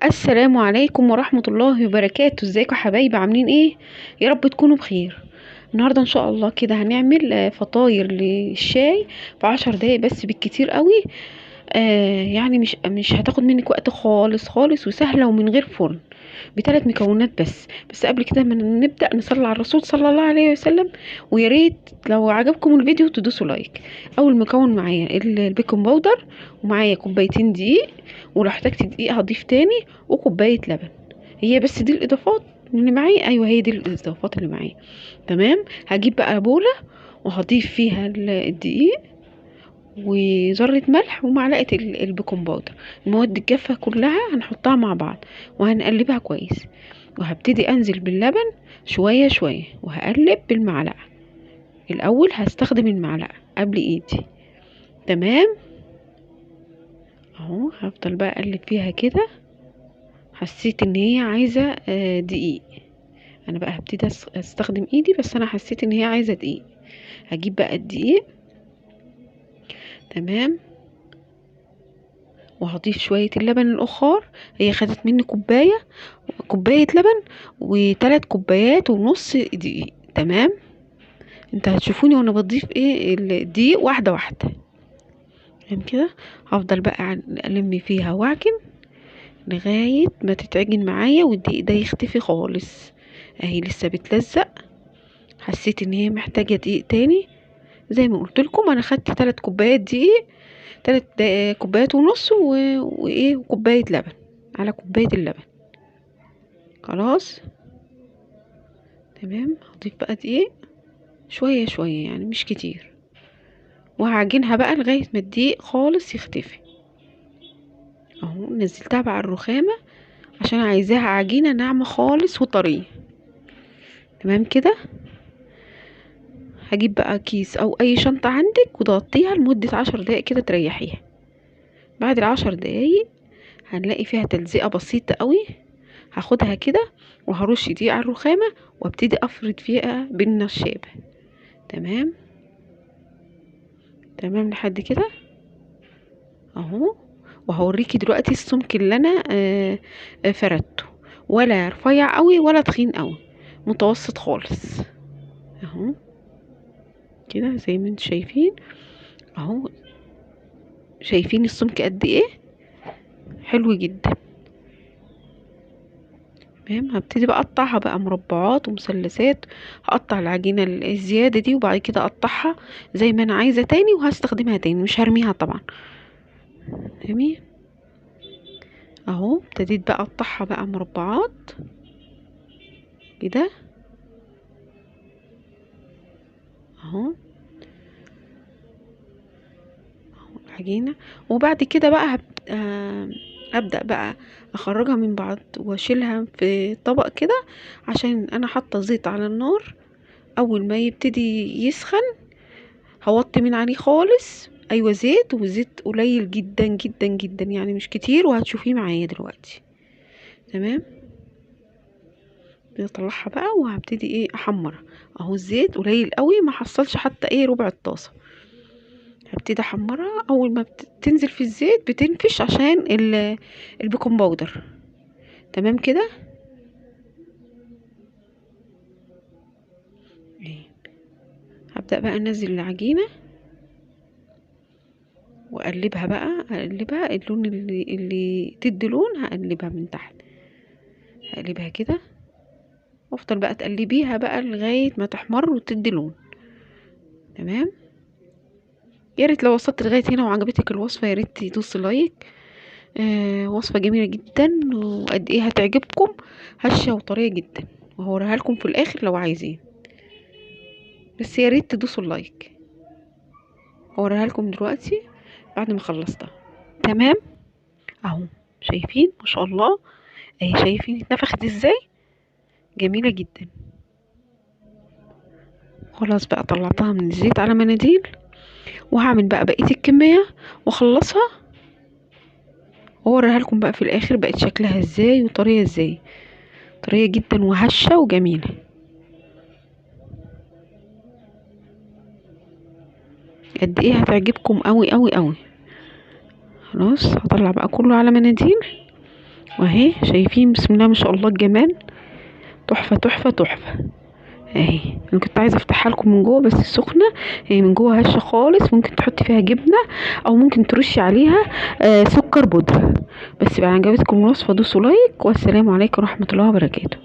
السلام عليكم ورحمة الله وبركاته. ازيكم يا حبايبي؟ عاملين ايه؟ يا رب تكونوا بخير. النهاردة ان شاء الله كده هنعمل فطاير للشاي في 10 دقايق بس بالكتير قوي. يعني مش هتاخد منك وقت خالص خالص، وسهلة ومن غير فرن، بثلاث مكونات بس قبل كده ما نبدأ نصلي على الرسول صلى الله عليه وسلم. ويا ريت لو عجبكم الفيديو تدوسوا لايك. اول مكون معايا البيكنج باودر، ومعايا كوبايتين دقيق، ولو احتجت دقيق هضيف تاني، وكوباية لبن. هي بس دي الاضافات اللي معايا، ايوه هي دي الاضافات اللي معايا. تمام. هجيب بقى بولة وهضيف فيها الدقيق وذرة ملح ومعلقة البيكنج باودر. المواد الجافة كلها هنحطها مع بعض وهنقلبها كويس، وهبتدي انزل باللبن شوية شوية وهقلب بالمعلقة. الاول هستخدم المعلقة قبل ايدي. تمام. اهو هفضل بقى اقلب فيها كده. حسيت ان هي عايزة دقيق، انا بقى هبتدي استخدم ايدي، بس انا حسيت ان هي عايزة دقيق. هجيب بقى الدقيق. تمام. وهضيف شوية اللبن الأخر. هي خدت مني كوباية لبن و3 كوبايات ونص دقيق. تمام. انت هتشوفوني وانا بضيف ايه الدقيق واحدة واحدة. تمام كده. هفضل بقى ألم فيها واعجن لغاية ما تتعجن معايا والدقيق ده يختفي خالص. اهي لسه بتلزق. حسيت ان هي محتاجة دقيق تاني. زي ما قلت لكم انا خدت 3 كوبايات دقيق، 3 كوبايات ونص وايه وكوباية لبن على كوباية اللبن. خلاص. تمام. هضيف بقى دقيق شوية شوية، يعني مش كتير، وهعجنها بقى لغاية ما الدقيق خالص يختفي. اهو نزلتها بقى على الرخامة عشان عايزاها عجينة ناعمة خالص وطرية. تمام كده. هجيب بقى كيس او اي شنطة عندك وتغطيها لمدة 10 دقايق كده تريحيها. بعد ال10 دقايق هنلاقي فيها تلزيقة بسيطة قوي. هاخدها كده وهرش دي على الرخامة وابتدي افرد فيها بالنشابة. تمام. تمام لحد كده اهو. وهوريكي دلوقتي السمك اللي انا فردته، ولا رفيع قوي ولا تخين قوي، متوسط خالص. اهو كده زي ما انتم شايفين. اهو شايفين السمك قد ايه؟ حلو جدا. تمام. هبتدي بقى اقطعها بقى مربعات ومثلثات. هقطع العجينة الزيادة دي وبعد كده اقطعها زي ما انا عايزة تاني، وهستخدمها تاني مش هرميها طبعا. جميل. اهو ابتديت بقى اقطعها بقى مربعات كده. اهو العجينة. وبعد كده بقى ابدأ بقى اخرجها من بعض واشيلها في طبق كده، عشان انا حاطه زيت على النار. اول ما يبتدي يسخن هوطي من عليه خالص. ايوه زيت، وزيت قليل جدا جدا جدا، يعني مش كتير، وهتشوفيه معايا دلوقتي. تمام. بطلعها بقى وهبتدي ايه احمرها. اهو الزيت قليل قوي، ما حصلش حتى ايه ربع الطاسه. هبتدي احمرها. اول ما تنزل في الزيت بتنفش عشان البيكنج باودر. تمام كده. هبدأ بقى انزل العجينة واقلبها بقى، اقلبها اللون اللي تدي لون، هقلبها من تحت. هقلبها كده وافضل بقى تقلبيها بقى لغاية ما تحمر وتدي لون. تمام. يا ريت لو وصلت لغاية هنا وعجبتك الوصفة يا ريت تدوسي لايك. وصفة جميلة جدا وقد ايه هتعجبكم، هشة وطرية جدا، وهوريها لكم في الاخر لو عايزين، بس يا ريت تدوسوا اللايك. هوريها لكم دلوقتي بعد ما خلصتها. تمام. اهو شايفين ما شاء الله. اهي شايفين اتنفخت ازاي؟ جميلة جدا. خلاص بقى طلعتها من الزيت على مناديل، وهعمل بقى بقية الكمية واخلصها واوريها لكم بقى في الاخر بقت شكلها ازاي وطرية ازاي. طرية جدا وهشة وجميلة. قد ايه هتعجبكم قوي قوي قوي. خلاص هطلع بقى كله على مناديل واهي شايفين بسم الله ما شاء الله الجمال، تحفه تحفه تحفه. اهي انا كنت عايزه افتحها لكم من جوه بس سخنه، هي من جوه هشه خالص، ممكن تحطي فيها جبنه او ممكن ترشي عليها سكر بودره. بس بقى عجبتكم الوصفه دوسوا لايك، والسلام عليكم ورحمه الله وبركاته.